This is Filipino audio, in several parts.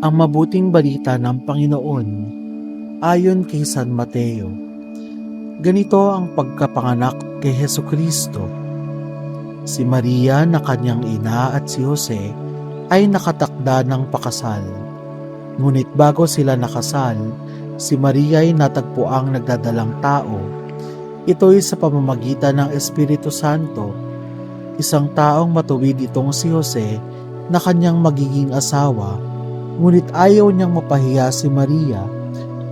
Ang mabuting balita ng Panginoon ayon kay San Mateo. Ganito ang pagkapanganak kay Hesukristo. Si Maria na kanyang ina at si Jose ay nakatakda ng pakasal. Ngunit bago sila nakasal, si Maria ay natagpuang nagdadalang tao. Ito'y sa pamamagitan ng Espiritu Santo. Isang taong matuwid itong si Jose na kanyang magiging asawa, ngunit ayaw niyang mapahiya si Maria,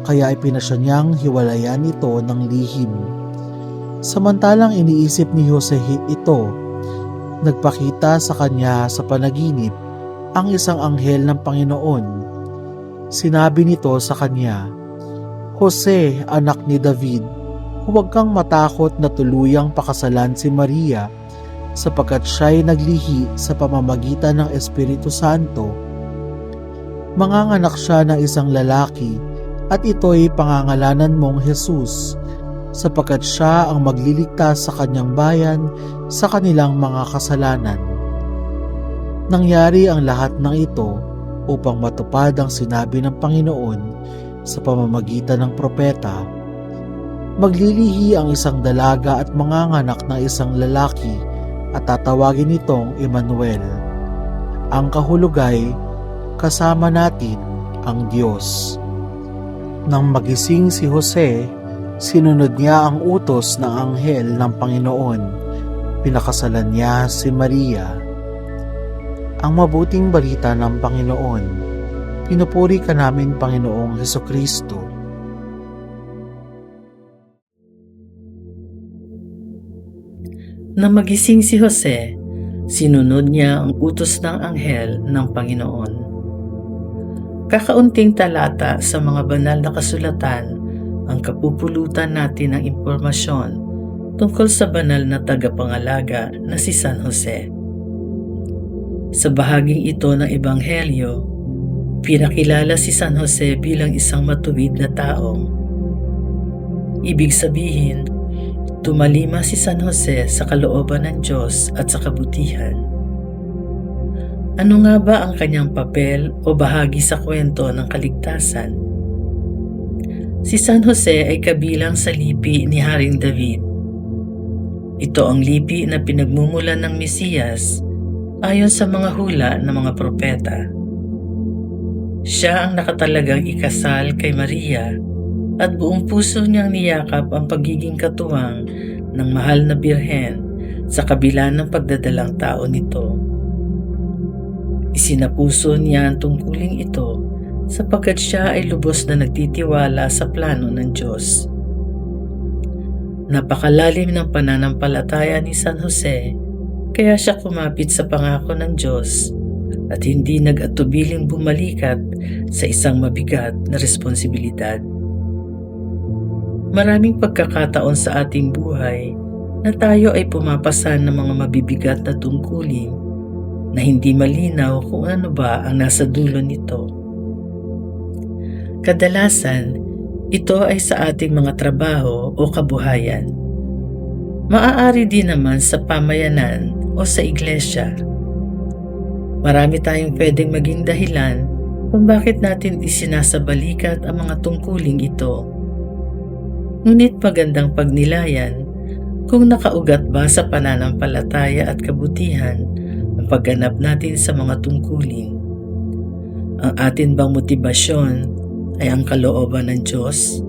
kaya ipinasya niyang hiwalayan ito ng lihim. Samantalang iniisip ni Jose ito, nagpakita sa kanya sa panaginip ang isang anghel ng Panginoon. Sinabi nito sa kanya, "Jose, anak ni David, huwag kang matakot na tuluyang pakasalan si Maria sapagkat siya'y naglihi sa pamamagitan ng Espiritu Santo. Manganganak siya ng isang lalaki at ito'y pangangalanan mong Jesus, sapagkat siya ang magliligtas sa kanyang bayan sa kanilang mga kasalanan." Nangyari ang lahat ng ito upang matupad ang sinabi ng Panginoon sa pamamagitan ng propeta. Maglilihi ang isang dalaga at manganganak ng isang lalaki at tatawagin itong Emmanuel. Ang kahulugay, kasama natin ang Diyos. Nang magising si Jose, sinunod niya ang utos ng anghel ng Panginoon. Pinakasalan niya si Maria. Ang mabuting balita ng Panginoon. Pinupuri ka namin, Panginoong Hesukristo. Nang magising si Jose, sinunod niya ang utos ng anghel ng Panginoon. Kakaunting talata sa mga banal na kasulatan ang kapupulutan natin ng impormasyon tungkol sa banal na tagapangalaga na si San Jose. Sa bahaging ito ng Ebanghelyo, pinakilala si San Jose bilang isang matuwid na taong. Ibig sabihin, tumalima si San Jose sa kalooban ng Diyos at sa kabutihan. Ano nga ba ang kanyang papel o bahagi sa kwento ng kaligtasan? Si San Jose ay kabilang sa lipi ni Haring David. Ito ang lipi na pinagmumulan ng Mesiyas ayon sa mga hula ng mga propeta. Siya ang nakatalagang ikasal kay Maria at buong puso niyang niyakap ang pagiging katuwang ng mahal na birhen sa kabila ng pagdadalang tao nito. Isinapuso niya ang tungkuling ito sapagkat siya ay lubos na nagtitiwala sa plano ng Diyos. Napakalalim ng pananampalataya ni San Jose, kaya siya kumapit sa pangako ng Diyos at hindi nag-atubiling bumalikat sa isang mabigat na responsibilidad. Maraming pagkakataon sa ating buhay na tayo ay pumapasan ng mga mabibigat na tungkulin na hindi malinaw kung ano ba ang nasa dulo nito. Kadalasan, ito ay sa ating mga trabaho o kabuhayan. Maaari din naman sa pamayanan o sa iglesia. Marami tayong pwedeng maging dahilan kung bakit natin isinasabalikat ang mga tungkuling ito. Ngunit magandang pagnilayan kung nakaugat ba sa pananampalataya at kabutihan ang pagganap natin sa mga tungkulin. Ang atin bang motibasyon ay ang kalooban ng Diyos?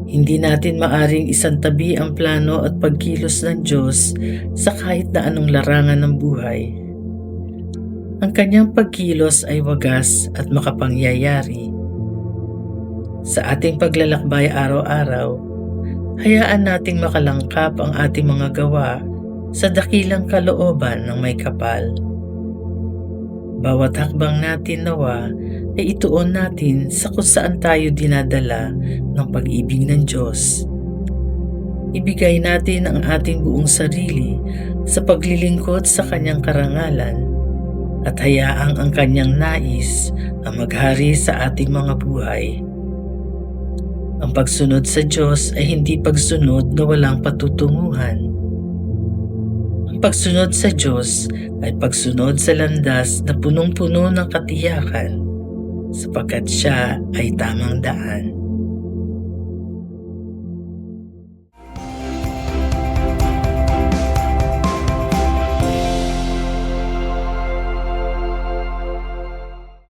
Hindi natin maaring isantabi ang plano at pagkilos ng Diyos sa kahit na anong larangan ng buhay. Ang kanyang pagkilos ay wagas at makapangyayari. Sa ating paglalakbay araw-araw, hayaan nating makalangkap ang ating mga gawa sa dakilang kalooban ng may kapal. Bawat hakbang natin nawa ay ituon natin sa kung saan tayo dinadala ng pag-ibig ng Diyos. Ibigay natin ang ating buong sarili sa paglilingkod sa kanyang karangalan at hayaang ang kanyang nais ang maghari sa ating mga buhay. Ang pagsunod sa Diyos ay hindi pagsunod na walang patutunguhan. Pagsunod sa Diyos ay pagsunod sa landas na punong-puno ng katiyakan sapagkat siya ay tamang daan.